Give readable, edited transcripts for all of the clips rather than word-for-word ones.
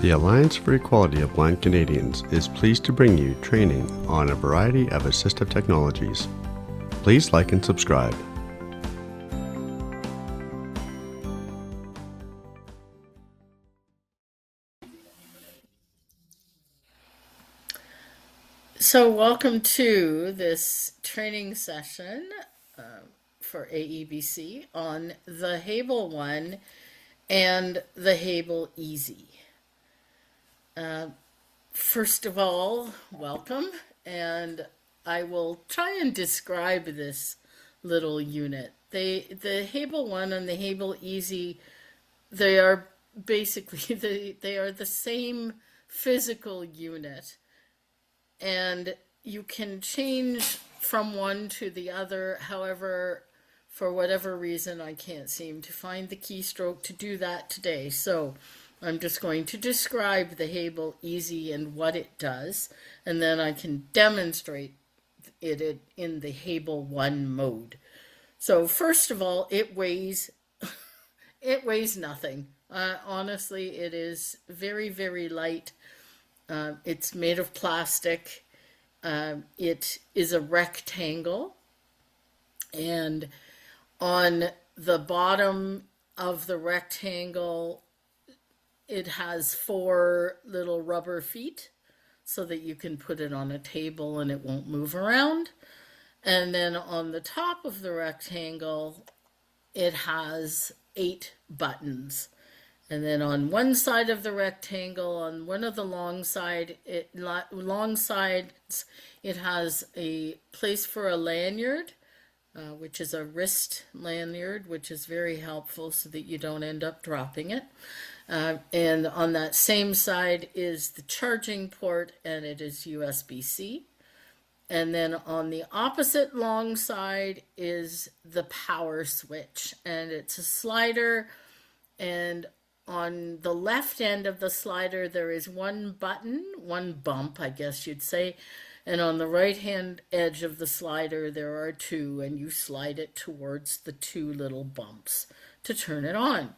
The Alliance for Equality of Blind Canadians is pleased to bring you training on a variety of assistive technologies. Please like and subscribe. So welcome to this training session for AEBC on the Hable One and the Hable Easy. First of all, welcome, and I will try and describe this little unit. The Hable One and the Hable Easy, they are basically they are the same physical unit, and you can change from one to the other. However, for whatever reason, I can't seem to find the keystroke to do that today. So I'm just going to describe the Hable Easy and what it does, and then I can demonstrate it in the Hable One mode. So first of all, it weighs nothing. Honestly, it is very, very light. It's made of plastic. It is a rectangle, and on the bottom of the rectangle, it has 4 little rubber feet so that you can put it on a table and it won't move around. And then on the top of the rectangle, it has 8 buttons. And then on one side of the rectangle, on one of the long sides, it has a place for a lanyard, which is a wrist lanyard, which is very helpful so that you don't end up dropping it. And on that same side is the charging port, and it is USB-C. And then on the opposite long side is the power switch, and it's a slider, and on the left end of the slider, there is one button, one bump, I guess you'd say. And on the right-hand edge of the slider, there are 2, and you slide it towards the 2 little bumps to turn it on.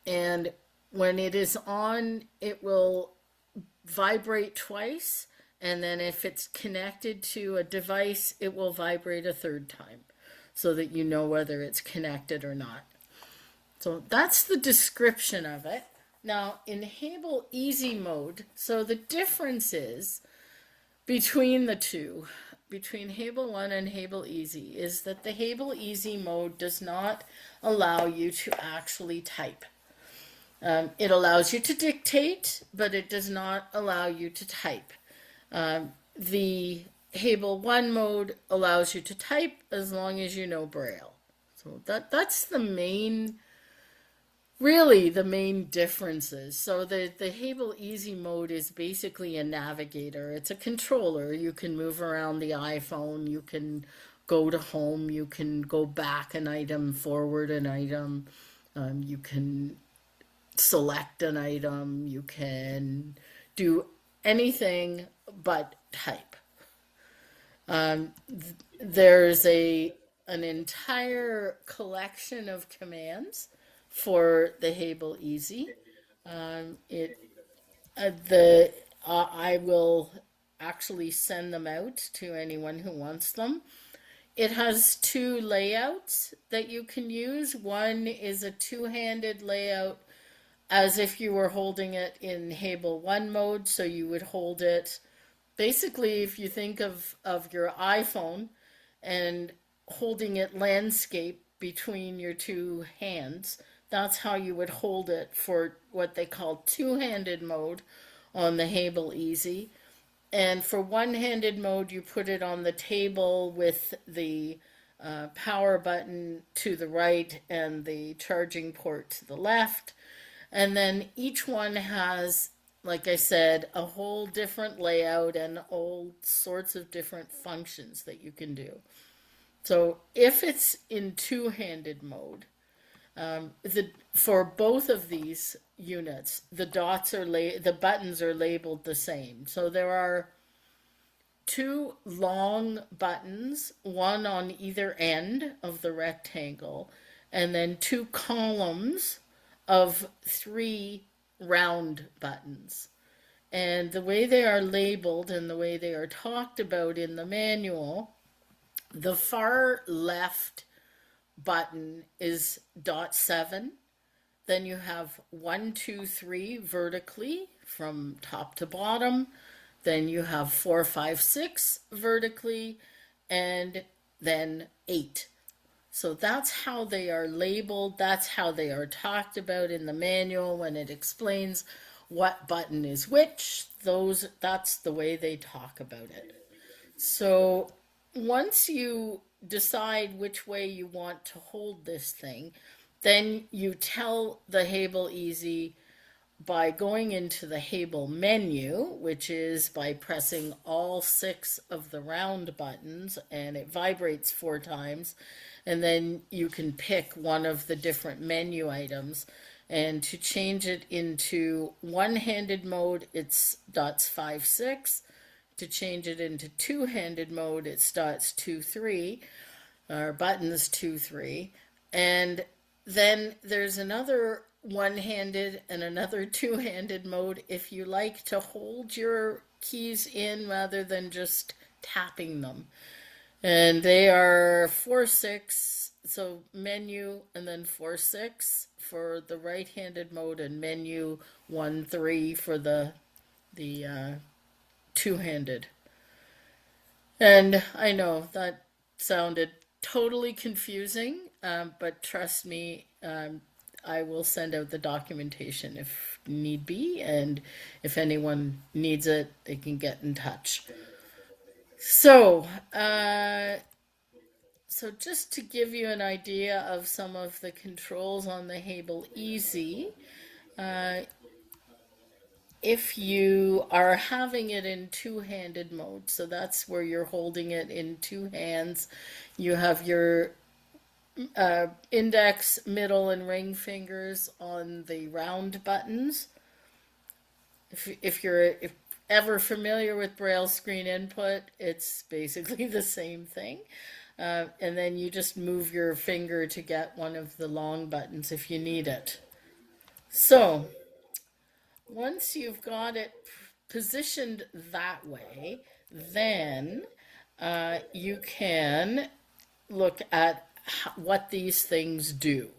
And when it is on, it will vibrate twice. And then if it's connected to a device, it will vibrate a 3rd time so that you know whether it's connected or not. So that's the description of it. Now in Hable Easy mode, so the difference is between the two, between Hable One and Hable Easy, is that the Hable Easy mode does not allow you to actually type. It allows you to dictate, but it does not allow you to type. The Hable One mode allows you to type as long as you know braille. So that's the main differences. So the Hable Easy mode is basically a navigator. It's a controller. You can move around the iPhone. You can go to home. You can go back an item, forward an item. You can select an item. You can do anything but type. There's an entire collection of commands for the Hable Easy. I will actually send them out to anyone who wants them. It has 2 layouts that you can use. One is a 2-handed layout, as if you were holding it in Hable One mode. So you would hold it, basically if you think of your iPhone and holding it landscape between your 2 hands, that's how you would hold it for what they call 2-handed mode on the Hable Easy. And for 1-handed mode, you put it on the table with the power button to the right and the charging port to the left. And then each one has, like I said, a whole different layout and all sorts of different functions that you can do. So if it's in 2-handed mode, for both of these units, the buttons are labeled the same. So there are 2 long buttons, one on either end of the rectangle, and then 2 columns of 3 round buttons. And the way they are labeled and the way they are talked about in the manual, the far left button is dot 7. Then you have 1, 2, 3 vertically from top to bottom. Then you have 4, 5, 6 vertically, and then 8. So that's how they are labeled. That's how they are talked about in the manual when it explains what button is which. That's the way they talk about it. So once you decide which way you want to hold this thing, then you tell the Hable Easy by going into the Hable menu, which is by pressing all 6 of the round buttons, and it vibrates 4 times, and then you can pick one of the different menu items. And to change it into one-handed mode, it's dots 5, 6. To change it into two-handed mode, it's dots 2, 3, or buttons 2, 3. And then there's another one-handed and another two-handed mode if you like to hold your keys in rather than just tapping them. And they are 4, 6, so menu and then 4, 6 for the right-handed mode, and menu 1, 3 for the two-handed. And I know that sounded totally confusing, but trust me, I will send out the documentation if need be, and if anyone needs it, they can get in touch. So, so just to give you an idea of some of the controls on the Hable Easy, if you are having it in two-handed mode, so that's where you're holding it in 2 hands, you have your index, middle, and ring fingers on the round buttons. If you're ever familiar with Braille screen input, it's basically the same thing. And then you just move your finger to get one of the long buttons if you need it. So once you've got it positioned that way, then you can look at what these things do.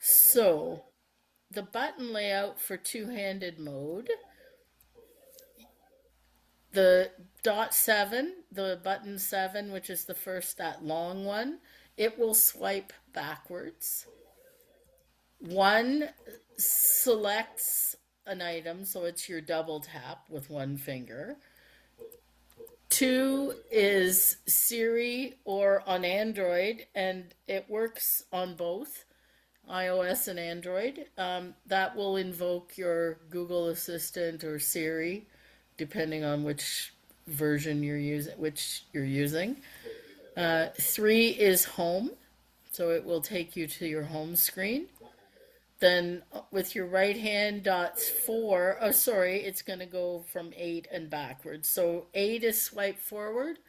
So the button layout for two-handed mode, the dot 7, the button 7, which is the first, that long one, it will swipe backwards. 1 selects an item, so it's your double tap with one finger. 2 is Siri or on Android, and it works on both iOS and Android. That will invoke your Google Assistant or Siri, depending on which version you're using. 3 is home, so it will take you to your home screen. Then with your right hand, dots 4, oh sorry, it's going to go from 8 and backwards. So 8 is swipe forward.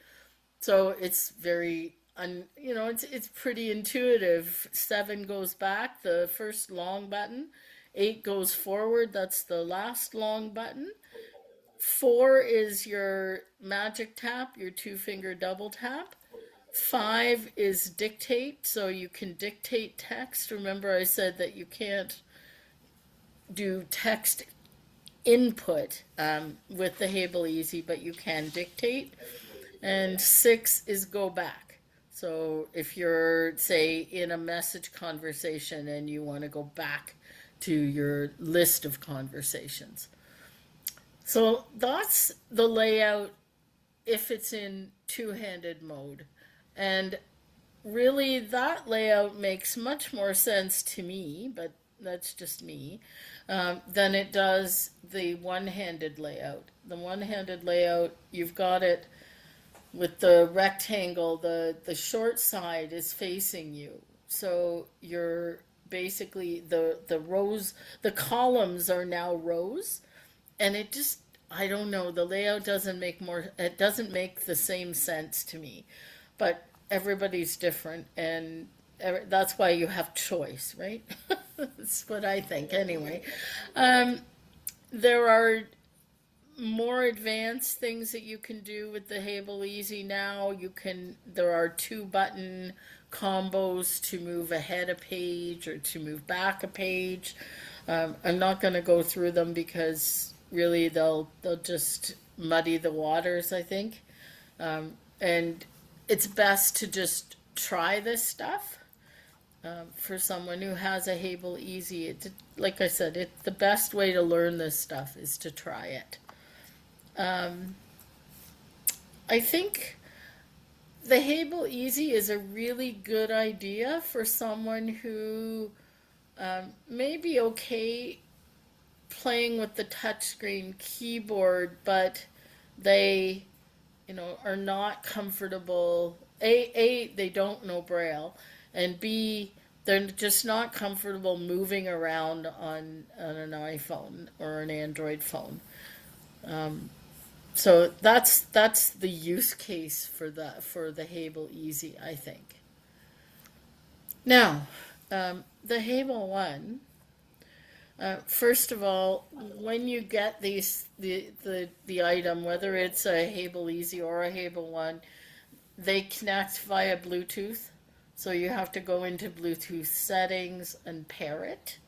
So it's very, it's pretty intuitive. 7 goes back, the first long button. 8 goes forward, that's the last long button. 4 is your magic tap, your 2-finger double tap. 5 is dictate, so you can dictate text. Remember I said that you can't do text input with the Hable Easy, but you can dictate. And 6 is go back. So if you're, say, in a message conversation and you want to go back to your list of conversations. So that's the layout if it's in two-handed mode. And really, that layout makes much more sense to me, but that's just me, than it does the one-handed layout. The one-handed layout, you've got it with the rectangle, the short side is facing you. So you're basically, the rows, the columns are now rows, and it just, I don't know, the layout it doesn't make the same sense to me. But everybody's different, and that's why you have choice, right? That's what I think anyway. There are more advanced things that you can do with the Hable Easy now. There are 2-button combos to move ahead a page or to move back a page. I'm not going to go through them because really they'll just muddy the waters, I think. And it's best to just try this stuff. For someone who has a Hable Easy, like I said, the best way to learn this stuff is to try it. I think the Hable Easy is a really good idea for someone who may be okay playing with the touchscreen keyboard, but they, are not comfortable. They don't know Braille, and B, they're just not comfortable moving around on an iPhone or an Android phone. So that's the use case for the Hable Easy, I think. Now, the Hable One. First of all, when you get the item, whether it's a Hable Easy or a Hable One, they connect via Bluetooth. So you have to go into Bluetooth settings and pair it.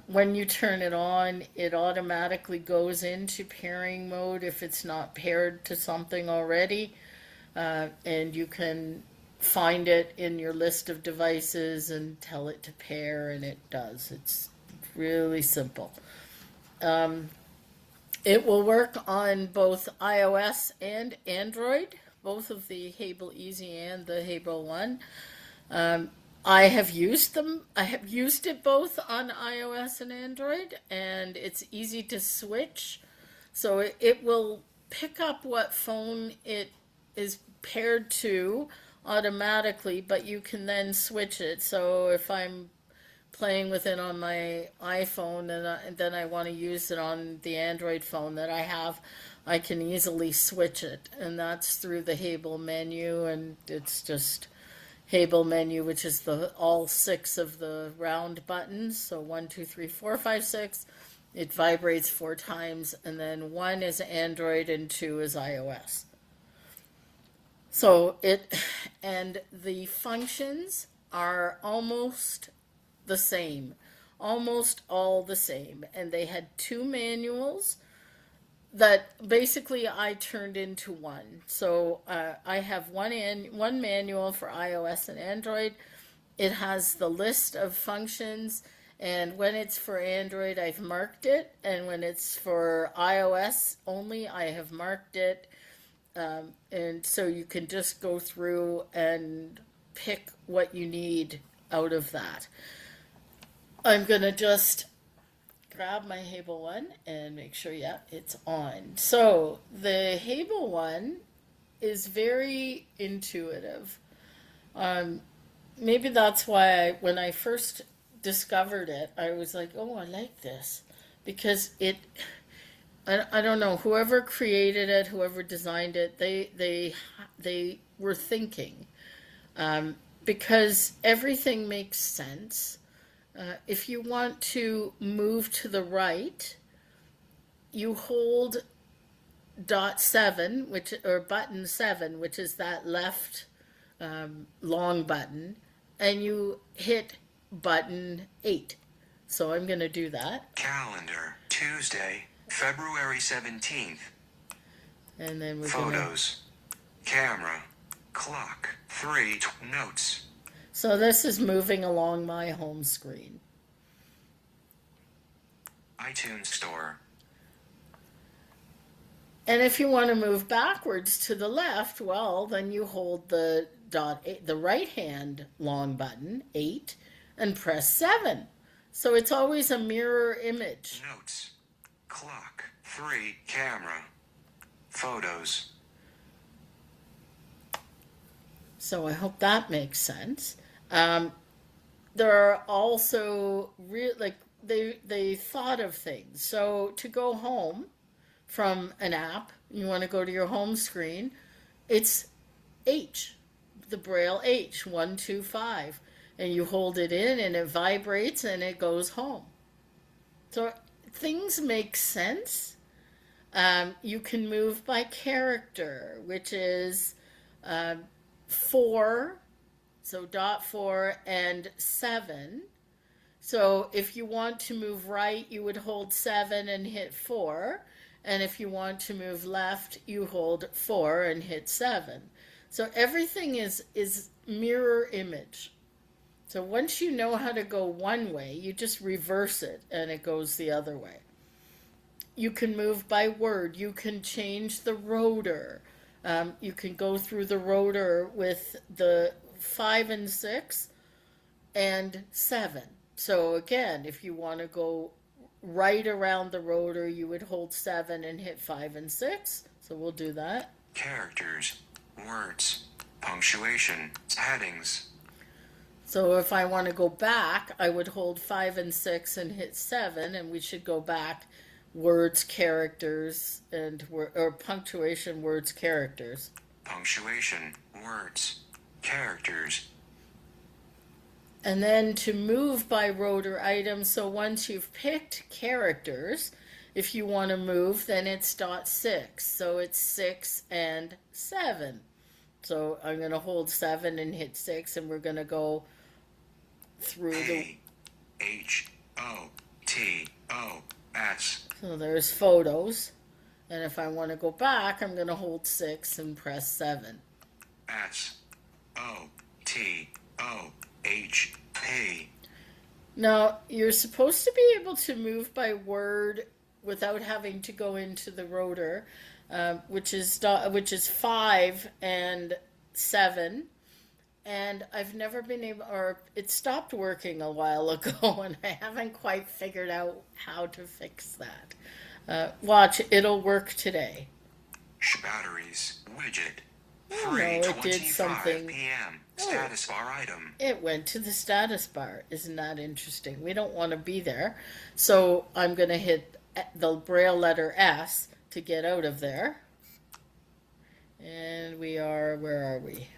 When you turn it on, it automatically goes into pairing mode if it's not paired to something already. And you can find it in your list of devices and tell it to pair, and it does. It's really simple. It will work on both iOS and Android, both of the Hable Easy and the Hable One. I have used them. I have used it both on iOS and Android, and it's easy to switch. So it will pick up what phone it is paired to automatically, but you can then switch it. So if I'm playing with it on my iPhone and then I want to use it on the Android phone that I have, I can easily switch it. And that's through the Hable menu, and it's just Hable menu, which is all 6 of the round buttons. So 1, 2, 3, 4, 5, 6. It vibrates 4 times, and then 1 is Android and 2 is iOS. So and the functions are almost the same, almost all the same. And they had 2 manuals that basically I turned into one. So I have one manual for iOS and Android. It has the list of functions, and when it's for Android, I've marked it, and when it's for iOS only, I have marked it. And so you can just go through and pick what you need out of that. I'm going to just grab my Hable One and make sure, yeah, it's on. So the Hable One is very intuitive. Maybe that's why when I first discovered it, I was like, oh, I like this. Because I don't know, whoever created it, whoever designed it, they were thinking. Because everything makes sense. If you want to move to the right, you hold button 7, which is that left long button, and you hit button 8. So I'm going to do that. Calendar, Tuesday, February 17th. And then we're Photos, camera, clock, 3 notes. So this is moving along my home screen. iTunes Store. And if you want to move backwards to the left, well, then you hold the right hand long button, 8, and press 7. So it's always a mirror image. Notes, clock, 3, camera, photos. So I hope that makes sense. There are also they thought of things. So to go home from an app, you want to go to your home screen, it's H, the Braille H, 1, 2, 5. and you hold it in and it vibrates and it goes home. So things make sense. You can move by character, which is 4, so dot 4 and 7. So if you want to move right, you would hold 7 and hit 4. And if you want to move left, you hold 4 and hit 7. So everything is mirror image. So once you know how to go one way, you just reverse it and it goes the other way. You can move by word. You can change the rotor. You can go through the rotor with the 5 and 6 and 7. So again, if you want to go right around the rotor, you would hold 7 and hit 5 and 6. So we'll do that. Characters, words, punctuation, headings. So if I want to go back, I would hold 5 and 6 and hit 7, and we should go back words, characters, or punctuation, words, characters. Punctuation, words, characters. And then to move by rotor items, so once you've picked characters, if you want to move, then it's dot 6. So it's 6 and 7. So I'm going to hold 7 and hit 6, and we're going to go through the... H-O-T-O-S. So there's photos. And if I want to go back, I'm going to hold 6 and press 7. S-O-T-O-H-P. Now, you're supposed to be able to move by word without having to go into the rotor, which is 5 and 7. And I've never been able, or it stopped working a while ago, and I haven't quite figured out how to fix that. Watch, it'll work today. Batteries, widget. Oh, no, it did 3:25 something. p.m. Status bar item. It went to the status bar. Isn't that interesting? We don't want to be there. So I'm going to hit the braille letter S to get out of there. And where are we?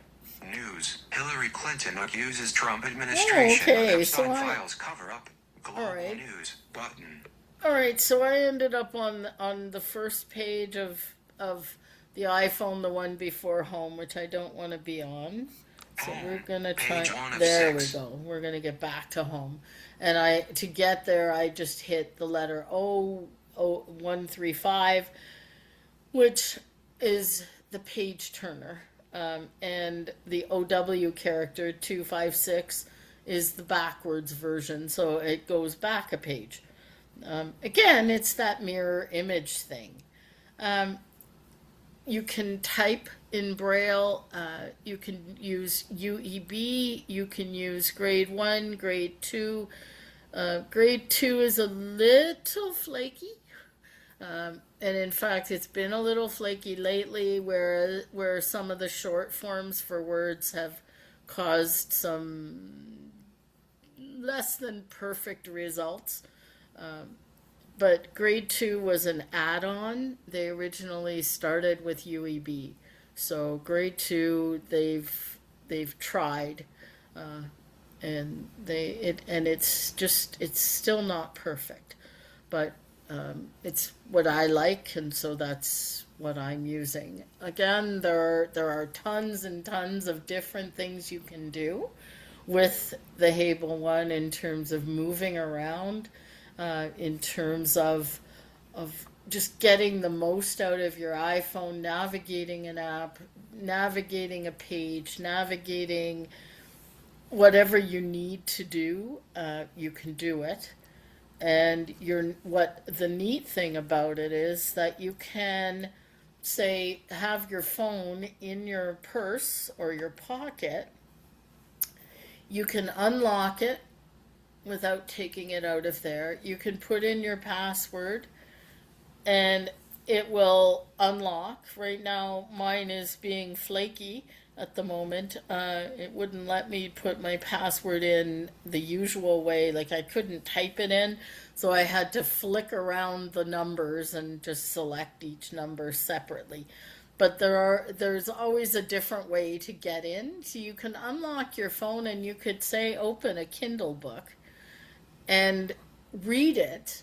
News. Hillary Clinton accuses Trump administration okay, of so Epstein files cover up. Global All right. news button. All right, so I ended up on the first page of the iPhone, the one before home, which I don't want to be on. So we're going to try. Page 1 of There 6. we go. We're going to get back to home. And to get there, I just hit the letter O135, which is the page turner. And the OW character 256 is the backwards version, so it goes back a page. Again, it's that mirror image thing. You can type in Braille. You can use UEB. You can use grade 1, grade 2. Grade 2 is a little flaky. And in fact, it's been a little flaky lately where some of the short forms for words have caused some less than perfect results. But grade 2 was an add-on. They originally started with UEB. So grade 2, they've tried, and it's still not perfect, but it's what I like, and so that's what I'm using. Again, there are tons and tons of different things you can do with the Hable One in terms of moving around, in terms of just getting the most out of your iPhone, navigating an app, navigating a page, navigating whatever you need to do. You can do it. And what the neat thing about it is that you can, say, have your phone in your purse or your pocket. You can unlock it without taking it out of there. You can put in your password and it will unlock. Right now, mine is being flaky at the moment. It wouldn't let me put my password in the usual way. Like, I couldn't type it in, so I had to flick around the numbers and just select each number separately. but there's always a different way to get in. So you can unlock your phone and you could say open a Kindle book and read it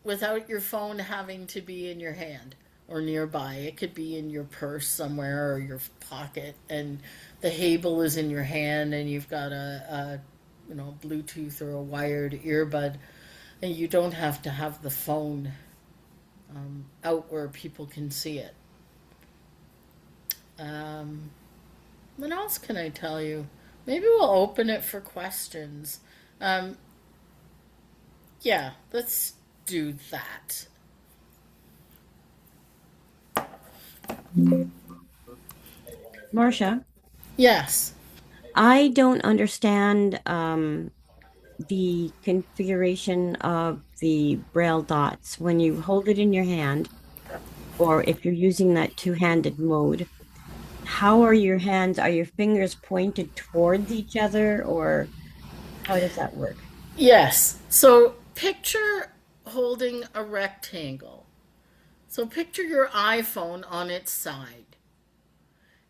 without your phone having to be in your hand or nearby. It could be in your purse somewhere or your pocket, and the Hable is in your hand, and you've got a Bluetooth or a wired earbud, and you don't have to have the phone out where people can see it. What else can I tell you? Maybe we'll open it for questions. Um, yeah, let's do that. Marcia, Yes. I don't understand the configuration of the braille dots when you hold it in your hand, or if you're using that two-handed mode. How are your hands? Are your fingers pointed towards each other, or how does that work? Yes. So picture holding a rectangle. So picture your iPhone on its side,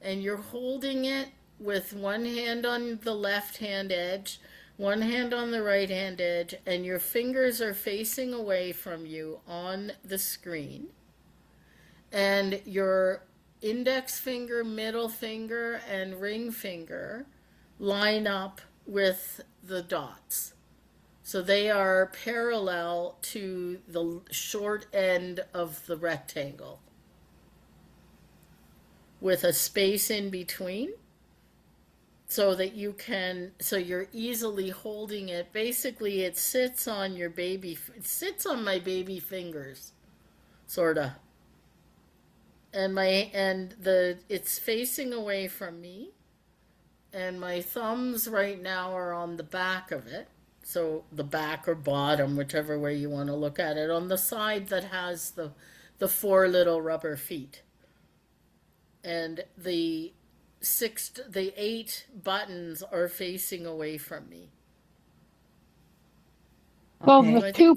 and you're holding it with one hand on the left hand edge, one hand on the right hand edge, and your fingers are facing away from you on the screen. And your index finger, middle finger, and ring finger line up with the dots. So they are parallel to the short end of the rectangle with a space in between, so that you're easily holding it. Basically, it sits on it sits on my baby fingers, sort of. It's facing away from me, and my thumbs right now are on the back of it. So the back or bottom, whichever way you want to look at it, on the side that has the four little rubber feet. And the 8 buttons are facing away from me. Well, Okay. So I think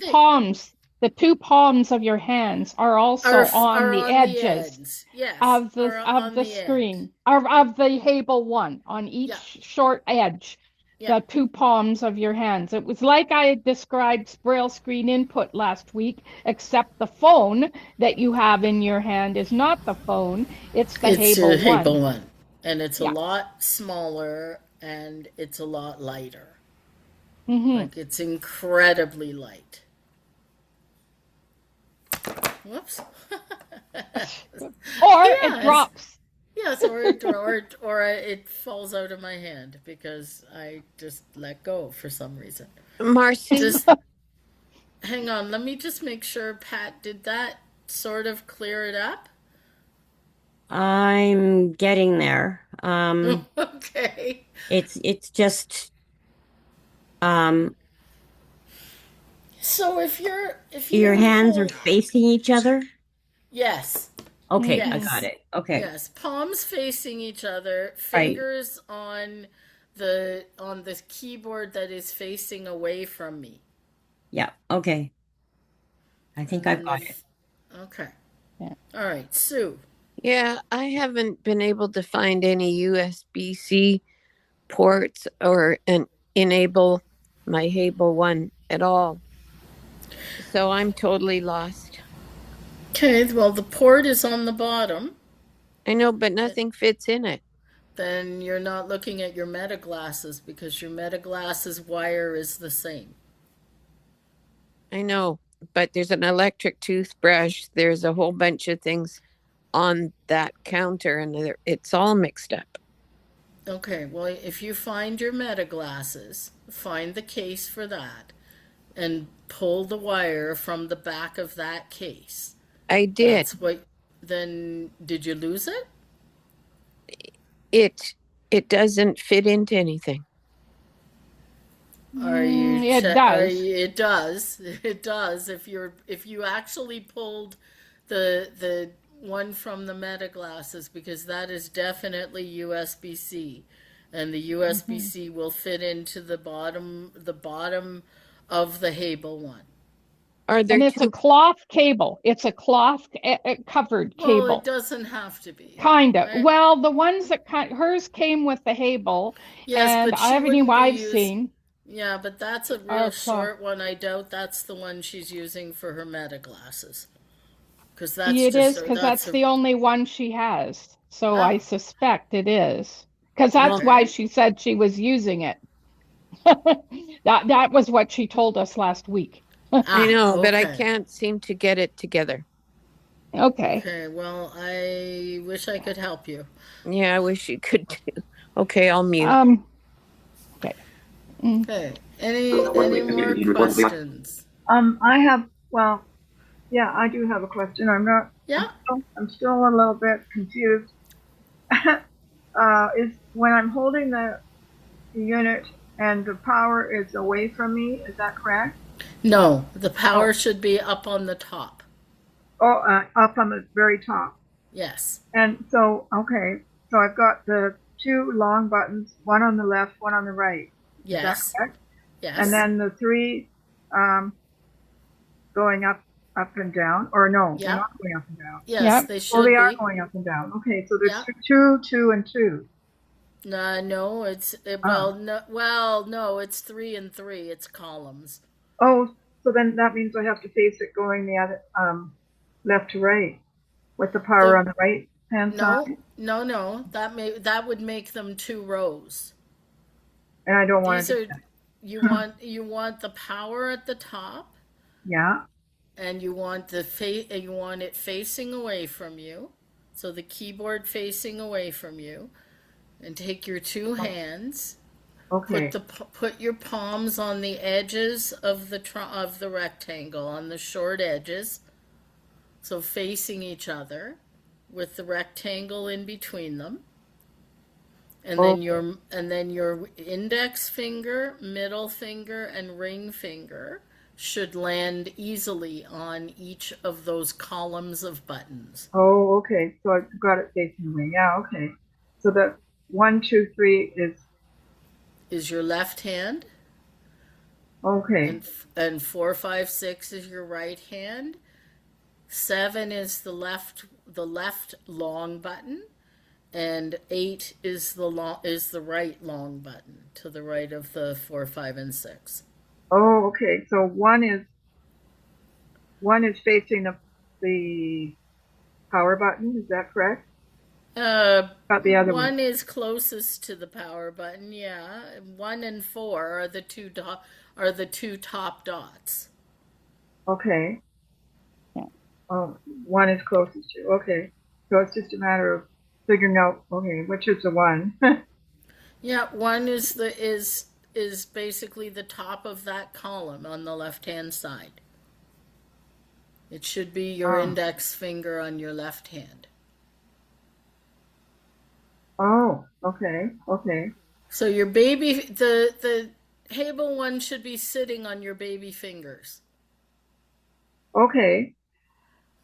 the two palms of your hands are also on are the on the edges ends. Yes, of are on the the end. screen, of the Hable One, on each Yeah, short edge, yeah. the two palms of your hands. It was like I described Braille screen input last week, except the phone that you have in your hand is not the phone, it's the It's a Hable One. Hable One, and it's a Yeah. lot smaller and it's a lot lighter. Hmm. Like it's incredibly light. Whoops. Or it Yes. drops. Yes, or it falls out of my hand because I just let go for some reason. Marcy, Just hang on, let me just make sure, Pat, did that sort of clear it up? I'm getting there. Okay. It's just um So if your you hands are hold, facing each other. yes, Okay, I Hmm. got yes, it. Okay. yes, palms facing each other, Right. fingers on the keyboard that is facing away from me, Yeah. Okay. I think and I've then got it. okay, Yeah. all right, Sue. yeah, I haven't been able to find any USB-C ports or enable my Hable One at all. So I'm totally lost. Okay, well the port is on the bottom. I know, but nothing fits in it. Then you're not looking at your meta glasses because your meta glasses wire is the same. I know, but there's an electric toothbrush. There's a whole bunch of things on that counter, and it's all mixed up. Okay, well, if you find your meta glasses, find the case for that and pull the wire from the back of that case. I did. That's what, then did you lose it? It it doesn't fit into anything. It does. It does. It does. If you actually pulled the one from the meta glasses, because that is definitely USB-C, and the Hmm. USB-C will fit into the bottom of the Hable one. Are there And it's a two? cloth cable. It's a cloth covered Well, it cable. doesn't have to be. Kind of. I, Well, the ones that hers came with the Hable, yes, and but she everything wouldn't be I've used. seen Yeah, but that's a real are cloth. short one. I doubt that's the one she's using for her meta glasses. Because that's It just is a, because that's that's a, the only one she has. So I oh, suspect it is. Because that's Well, why okay. she said she was using it. That was what she told us last week. I Ah, know, but I okay. can't seem to get it together. Okay. Okay, well, I wish I could help you. Yeah, I wish you could too. Okay, I'll mute. Um, okay. Mm. Okay, any more questions? I have, well, yeah, I do have a question. Yeah, I'm still a little bit confused. Is when I'm holding the unit and the power is away from me, is that correct? no, the power Oh, should be up on the top. up on the very top. Yes, And so, okay, so I've got the two long buttons, one on the left, one on the right. Is that yes, correct? And yes, then the three um, going up and down, or no, they're yep, not going up and down. yes, Yep. they Oh, they should are be. going up and down. Okay, so there's Yep. two, and two. No, Oh, no, it's 3 and 3. It's columns. oh, so then that means I have to face it going the other left to right with the power The on the right hand no, side, no, that would make them 2 rows. and I don't want These to do are that. you want the power at the top, Yeah. and you want you want it facing away from you, so the keyboard facing away from you, and take your two Oh, hands, okay. put your palms on the edges of the rectangle, on the short edges, so facing each other, with the rectangle in between them. Okay. And then your index finger, middle finger, and ring finger should land easily on each of those columns of buttons. Oh, okay. So I've got it facing away. Yeah. Okay. So the 1, 2, 3 Is your left hand, okay. and 4, 5, 6 is your right hand. 7 is the left long button, and 8 is the right long button to the right of the 4, 5, and 6. Oh, okay. So one is facing the power button. Is that correct? Got the other one. 1 is closest to the power button. Yeah, 1 and 4 are the two top dots. Okay. Yeah. Oh, one is closest to. Okay. So it's just a matter of figuring out, okay, which is the one. Yeah, 1 is basically the top of that column on the left hand side. It should be your Oh, index finger on your left hand. oh, okay, okay, So your the Hable one should be sitting on your baby fingers. okay,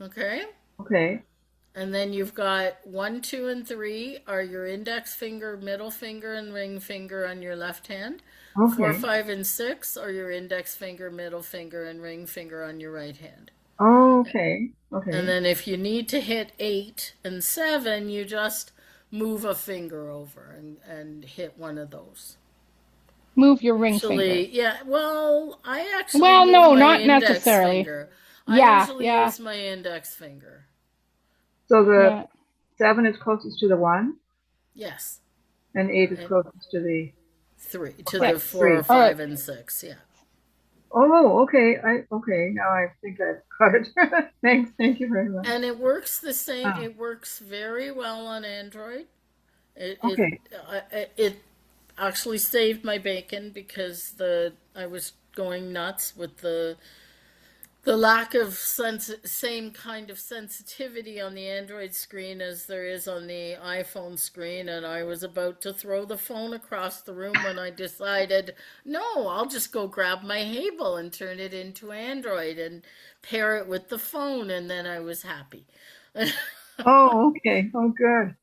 Okay? okay, And then you've got 1, 2, and 3 are your index finger, middle finger, and ring finger on your left hand. 4, okay. 5, and 6 are your index finger, middle finger, and ring finger on your right hand. Okay, And okay. then if you need to hit 8 and 7, you just move a finger over and hit one of those. Move your ring finger. Usually, yeah, well, I actually Well, move no, my not index necessarily. finger. I Yeah, usually yeah, use my index finger. So the yeah. 7 is closest to the 1, Yes. and 8 is And closest to the 3 to the Six. 4, three. All right. 5, and 6, yeah. Oh, okay. Okay. Now I think I've got it. Thanks. Thank you very much. And it works the same. Ah, It works very well on Android. It it okay. it actually saved my bacon because I was going nuts with the lack of same kind of sensitivity on the Android screen as there is on the iPhone screen, and I was about to throw the phone across the room when I decided, no, I'll just go grab my Hable and turn it into Android and pair it with the phone, and then I was happy. Oh, okay. Oh, good.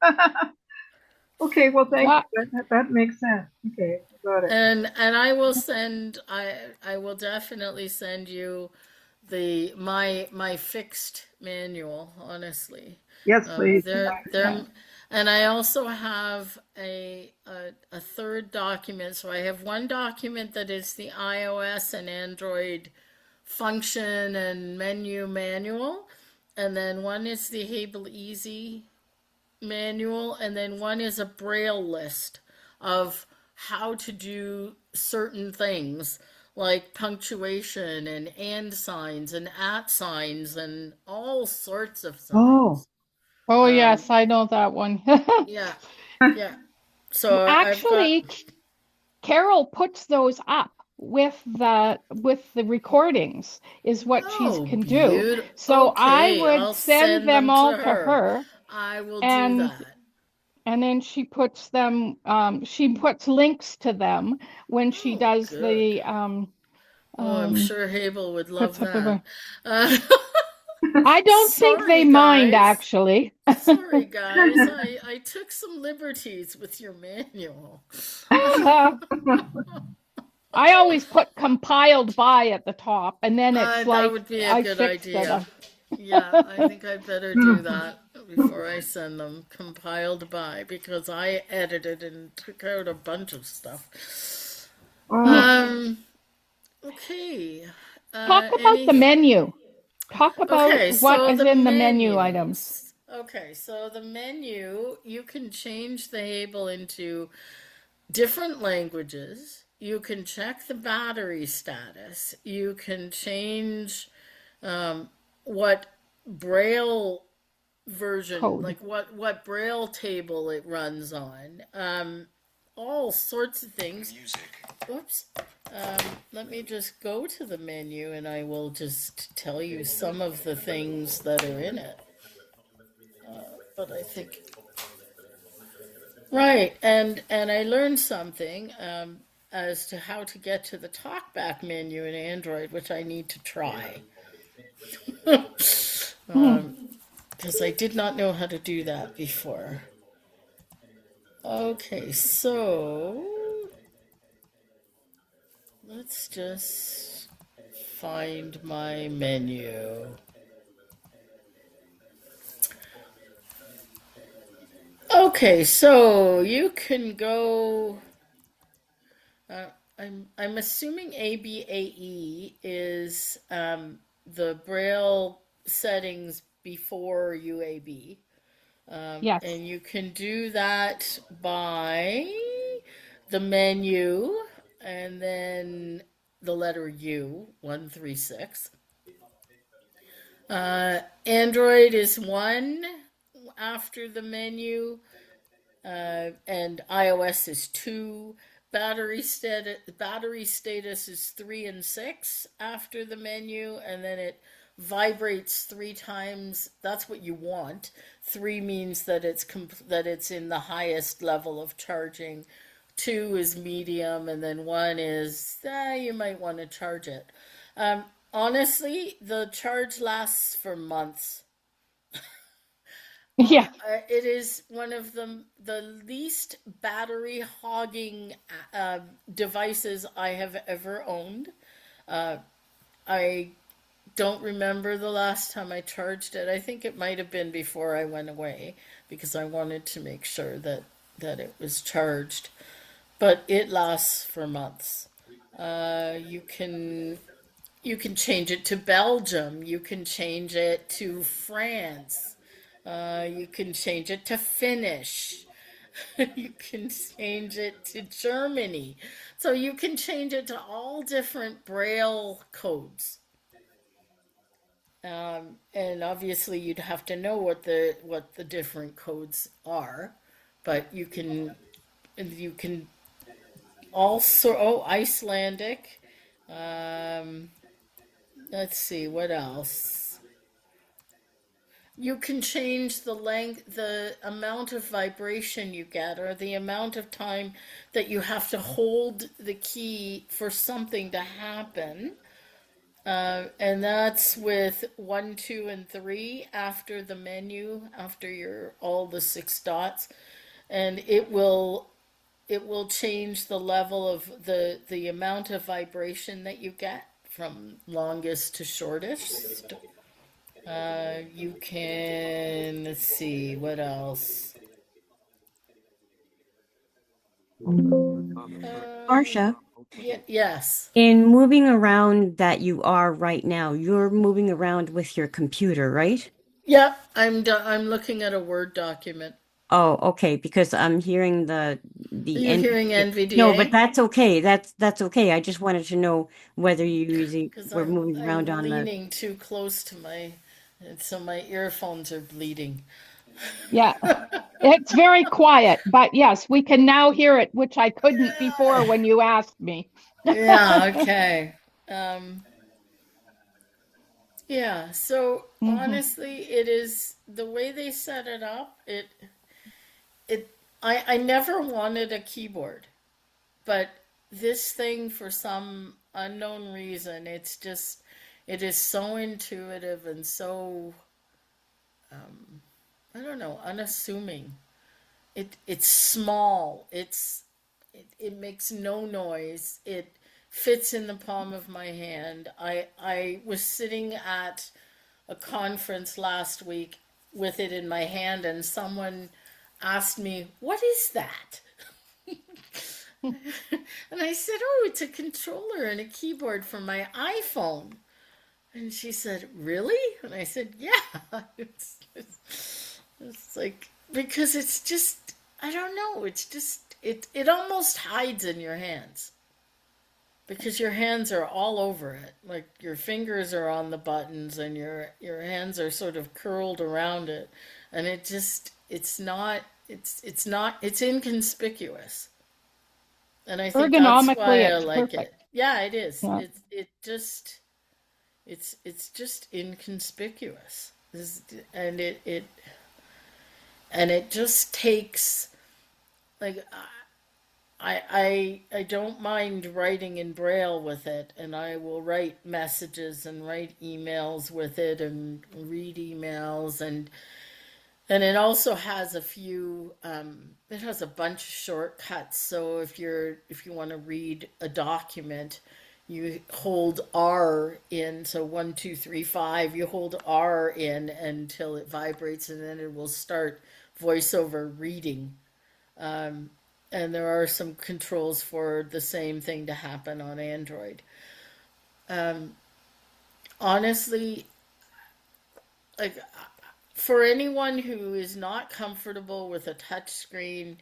Okay. Well, thank What? you. That makes sense. Okay. I got it. And I will definitely send you my fixed manual, honestly. Yes, please. They're and I also have a third document. So I have one document that is the iOS and Android function and menu manual, and then one is the Hable Easy manual, and then one is a braille list of how to do certain things like punctuation and signs and at signs and all sorts of Oh, signs. Oh, Um, yes, I know that one. yeah, yeah. So I've got, Actually, Carol puts those up with the recordings is what she oh, can do. beautiful. So I Okay, would I'll send send them them to all to her. her, I will do and that. then she puts them she puts links to them when she Oh, does good. the Oh, I'm um sure Hable would love puts up that. Uh, I don't think they sorry, mind guys. actually. Sorry, guys. I took some liberties with your manual. I always put compiled by at the top, and then it's That like would be a I good fixed it. idea. Yeah, I think I'd better do that before I send them compiled by because I edited and took out a bunch of stuff. oh, Um, okay. Talk about the Any menu. Talk about Okay, what so is the in the menu items. menus. Okay, so the menu, you can change the Hable into different languages. You can check the battery status. You can change what Braille version, Code. like what Braille table it runs on. All sorts of things. Music. Oops. Let me just go to the menu and I will just tell you some of the things that are in it. But I think right, and I learned something as to how to get to the talkback menu in Android, which I need to try Hmm. because I did not know how to do that before. Okay, so let's just find my menu. Okay, so you can go. Uh, I'm assuming ABAE is the Braille settings before UAB, Yes. and you can do that by the menu and then the letter U 136. Android is one after the menu, and iOS is two. Battery status is 3 and 6 after the menu, and then it vibrates 3 times. That's what you want. Three means that it's in the highest level of charging. Two is medium, and then one is you might want to charge it. Honestly, the charge lasts for months. Yeah. It is one of the least battery hogging devices I have ever owned. I don't remember the last time I charged it. I think it might have been before I went away because I wanted to make sure that it was charged. But it lasts for months. You can change it to Belgium. You can change it to France. You can change it to Finnish. You can change it to Germany. So you can change it to all different Braille codes. And obviously you'd have to know what the different codes are, but you can also Icelandic. Um, let's see what else. You can change the length, the amount of vibration you get, or the amount of time that you have to hold the key for something to happen. And that's with 1, 2, and 3 after the menu, after your all the 6 dots, and it will change the level of the amount of vibration that you get from longest to shortest. You can, let's see, what else? Marcia, Yes. in moving around that you are right now, you're moving around with your computer, right? Yep, I'm looking at a Word document. Oh, okay, because I'm hearing Are the you hearing NVDA. No, but NVDA? that's okay. That's okay. I just wanted to know whether Because were moving around I'm on the. leaning too close to and so my earphones are bleeding. Yeah. It's very quiet, but yes, we can now hear it, which I couldn't before when you asked me. Yeah, okay. Um, yeah, so Mhm. honestly, it is the way they set it up, it I never wanted a keyboard, but this thing for some unknown reason, it is so intuitive and so I don't know, unassuming. It's small. It makes no noise. It fits in the palm of my hand. I was sitting at a conference last week with it in my hand, and someone asked me, "What is that?" And I said, "Oh, it's a controller and a keyboard for my iPhone." And she said, "Really?" And I said, "Yeah." It's like because it's just I don't know. It's just it almost hides in your hands because your hands are all over it. Like your fingers are on the buttons and your hands are sort of curled around it, and it's inconspicuous. And I think that's Ergonomically, why I it's like it. perfect. Yeah, it is. Yeah. It's just inconspicuous. And it just takes like I don't mind writing in braille with it, and I will write messages and write emails with it and read emails, and it also has it has a bunch of shortcuts. So if you want to read a document, you hold R in. So 1, 2, 3, 5. You hold R in until it vibrates, and then it will start voiceover reading. And there are some controls for the same thing to happen on Android. Honestly, like for anyone who is not comfortable with a touch screen,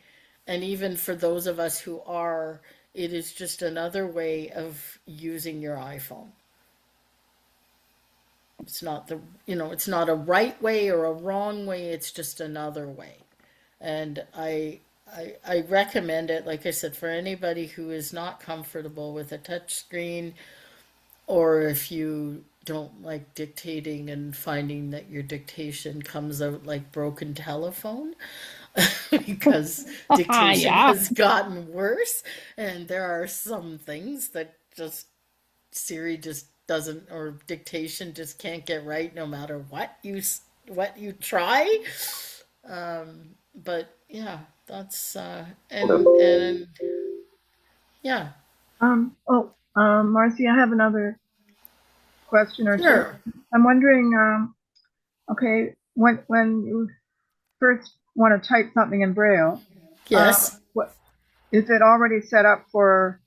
and even for those of us who are, it is just another way of using your iPhone. It's not it's not a right way or a wrong way, it's just another way. And I recommend it, like I said, for anybody who is not comfortable with a touch screen, or if you don't like dictating and finding that your dictation comes out like broken telephone because dictation Yeah. has gotten worse, and there are some things that just Siri just doesn't, or dictation just can't get right no matter what you try. But yeah, that's and yeah, Marcy, I have another question or two. sure, I'm wondering, okay, when you first want to type something in Braille, yes. what is it already set up for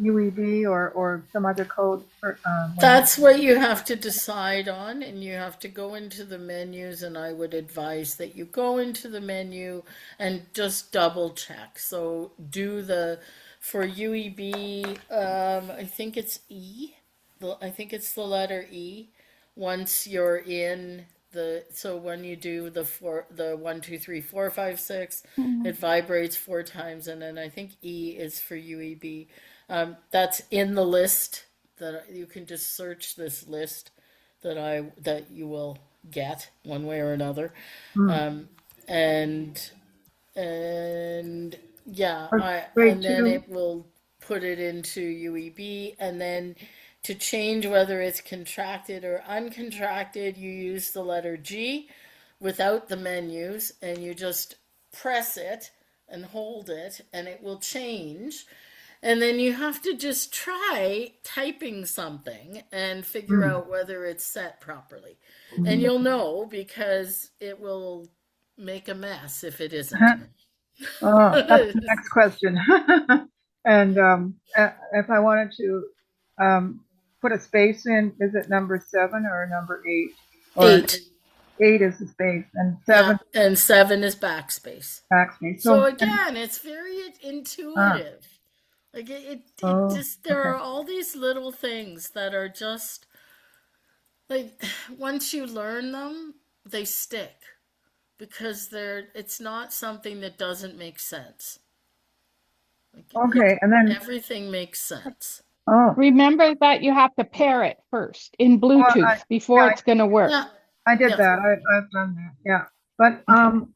UEB or some other code for when you? That's what you have to decide on, and you have to go into the menus. And I would advise that you go into the menu and just double check. So do for UEB, I think it's E. I think it's the letter E. Once you're in so when you do the 1, 2, 3, 4, 5, 6, Mhm. it vibrates 4 times, and then I think E is for UEB. That's in the list that you can just search this list that you will get one way or another, Hmm. um, and and yeah, Or I grade and then two? it will put it into UEB, and then to change whether it's contracted or uncontracted, you use the letter G without the menus, and you just press it and hold it, and it will change. And then you have to just try typing something and figure Mm. out whether it's set properly. And Mm. you'll know because it will make a mess if it isn't. Oh, that's the next question. And if I wanted to put a space in, is it number 7 or number 8? Or 8. 8 is the space, and Yeah, 7 and 7 is backspace. backspace. So So, and, again, it's very intuitive. Like it oh, just, there okay. are all these little things that are just like, once you learn them, they stick because it's not something that doesn't make sense. Like Okay, and then, everything makes sense. oh, Remember that you have to pair it first in well, Bluetooth before yeah, it's going to work. Yeah, I did yeah. that. I've done that. Yeah. But, Okay.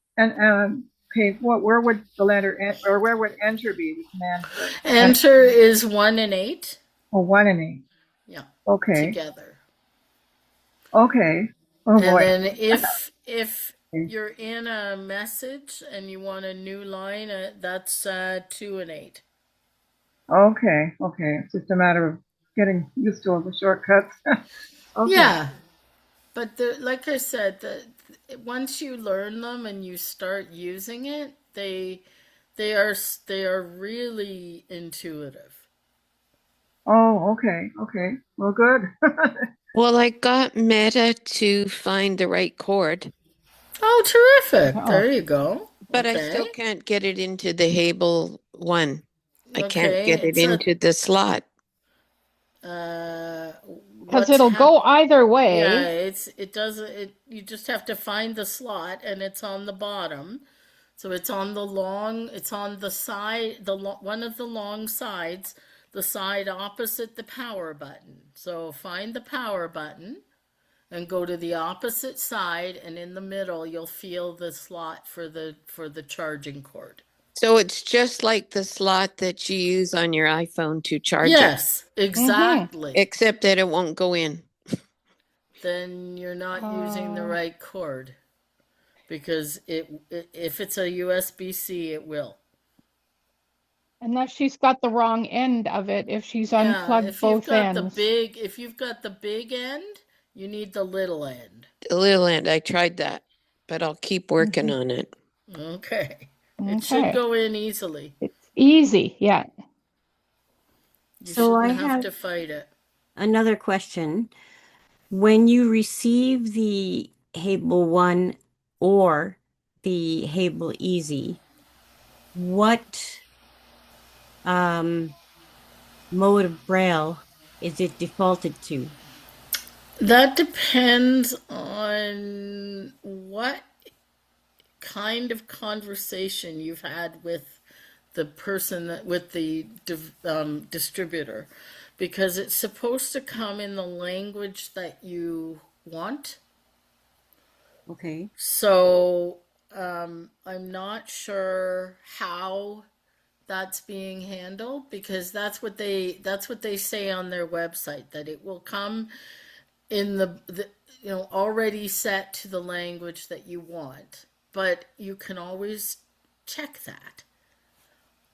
okay, where would the letter, or where would enter be, the command for enter? Enter is 1 and 8. Oh, 1 and 8. Yeah, Okay. together. Okay. Oh And boy. then if Okay. you're in a message and you want a new line, that's 2 and 8. Okay. Okay. It's just a matter of getting used to all the shortcuts. Okay. Yeah, but like I said, once you learn them and you start using it, they are really intuitive. Oh, okay. Okay. Well, good. Well, I got Meta to find the right chord, Oh, terrific! Oh. There you go. but I Okay. still can't get it into the Hable one. I can't Okay, get it into the slot. Because what's it'll go either way. Yeah, it doesn't. You just have to find the slot, and it's on the bottom. So it's on it's on the side, one of the long sides, the side opposite the power button. So find the power button and go to the opposite side, and in the middle you'll feel the slot for the charging cord. So it's just like the slot that you use on your iPhone to charge it. Yes, exactly. Except that it won't go in. Then you're not using the right cord because if it's a USB-C, it will. Unless she's got the wrong end of it, if she's Yeah, unplugged if you've both got ends. if you've got the big end, you need the little end. The little end, I tried that, but I'll keep working on it. Okay. It Okay. should go in easily. It's easy, yeah. You So I shouldn't have to have fight it. another question. When you receive the Hable One or the Hable Easy, what mode of Braille is it defaulted to? That depends on what kind of conversation you've had with the person with the distributor, because it's supposed to come in the language that you want. Okay. So I'm not sure how that's being handled, because that's what they say on their website, that it will come in the already set to the language that you want. But you can always check that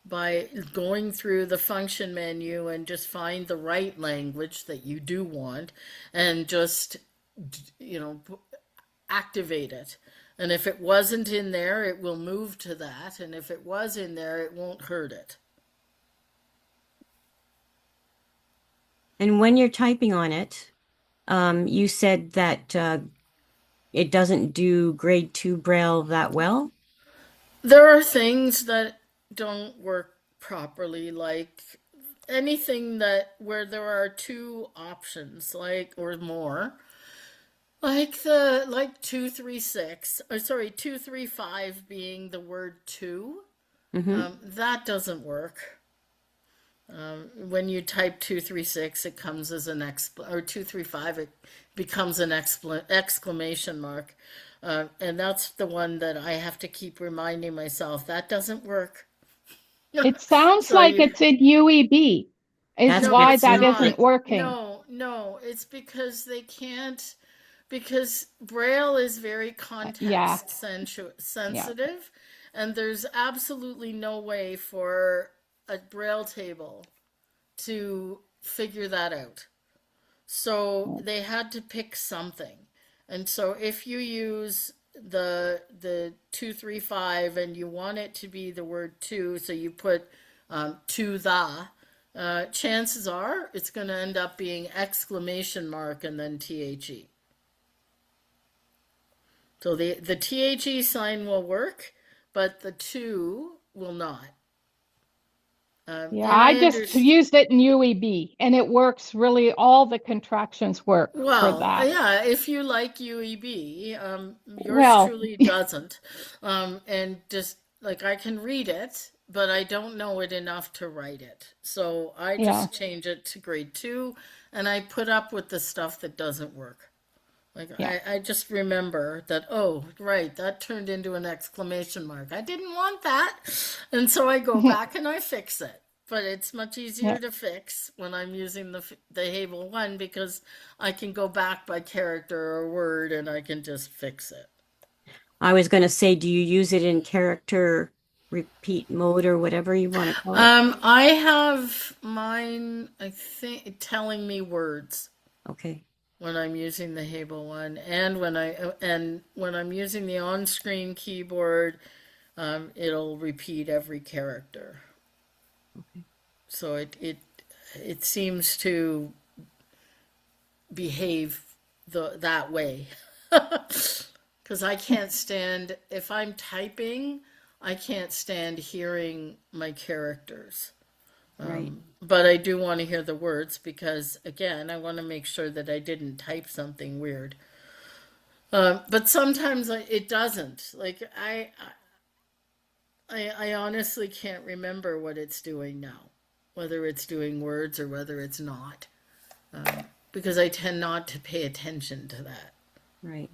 by going through the function menu and just find the right language that you do want and just activate it. And if it wasn't in there, it will move to that. And if it was in there, it won't hurt it. And when you're typing on it, you said that it doesn't do grade 2 Braille that well? There are things that don't work properly, like anything where there are 2 options, or more. Like 236, or sorry, 235 being the word 2. That doesn't work. When you type 236, it comes as an or 235, it becomes an exclamation mark. And that's the one that I have to keep reminding myself, that doesn't work. It sounds So like it's in UEB, is That's why what that it isn't seems like. working. No, it's because they can't, because Braille is very context sensitive, and there's absolutely no way for a braille table to figure that out. So they had to pick something. And so if you use the 235 and you want it to be the word to, so you put to the, chances are it's going to end up being exclamation mark and then THE. So the THE sign will work, but the to will not. Yeah, I just used it in UEB, and it works really. All the contractions work for Well, that. yeah, if you like UEB, yours Well, truly doesn't. And just like I can read it, but I don't know it enough to write it. So I yeah, just change it to grade 2 and I put up with the stuff that doesn't work. Like yeah, I just remember that, oh, right, that turned into an exclamation mark. I didn't want that. And so I go back and I fix it. But it's much easier yeah. to fix when I'm using the Hable One because I can go back by character or word and I can just fix it. I was going to say, do you use it in character repeat mode or whatever you want to call it? I have mine, I think, telling me words Okay. when I'm using the Hable One, and when I'm using the on-screen keyboard, it'll repeat every character. Okay. So it seems to behave that way. Because I can't stand, if I'm typing, I can't stand hearing my characters. Right. But I do want to hear the words because, again, I want to make sure that I didn't type something weird. But sometimes it doesn't. Like, I honestly can't remember what it's doing now, whether it's doing words or whether it's not, because I tend not to pay attention to that. Right.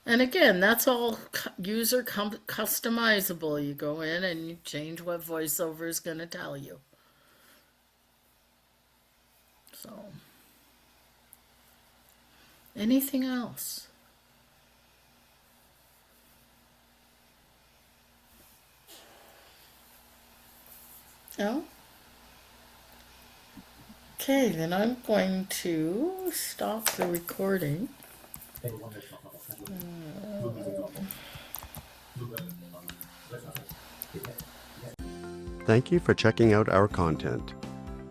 And again, that's all user customizable. You go in and you change what VoiceOver is going to tell you. So, anything else? No? Okay, then I'm going to stop the recording. Thank you for checking out our content.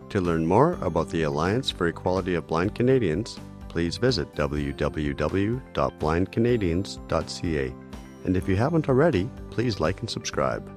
To learn more about the Alliance for Equality of Blind Canadians, please visit www.blindcanadians.ca. And if you haven't already, please like and subscribe.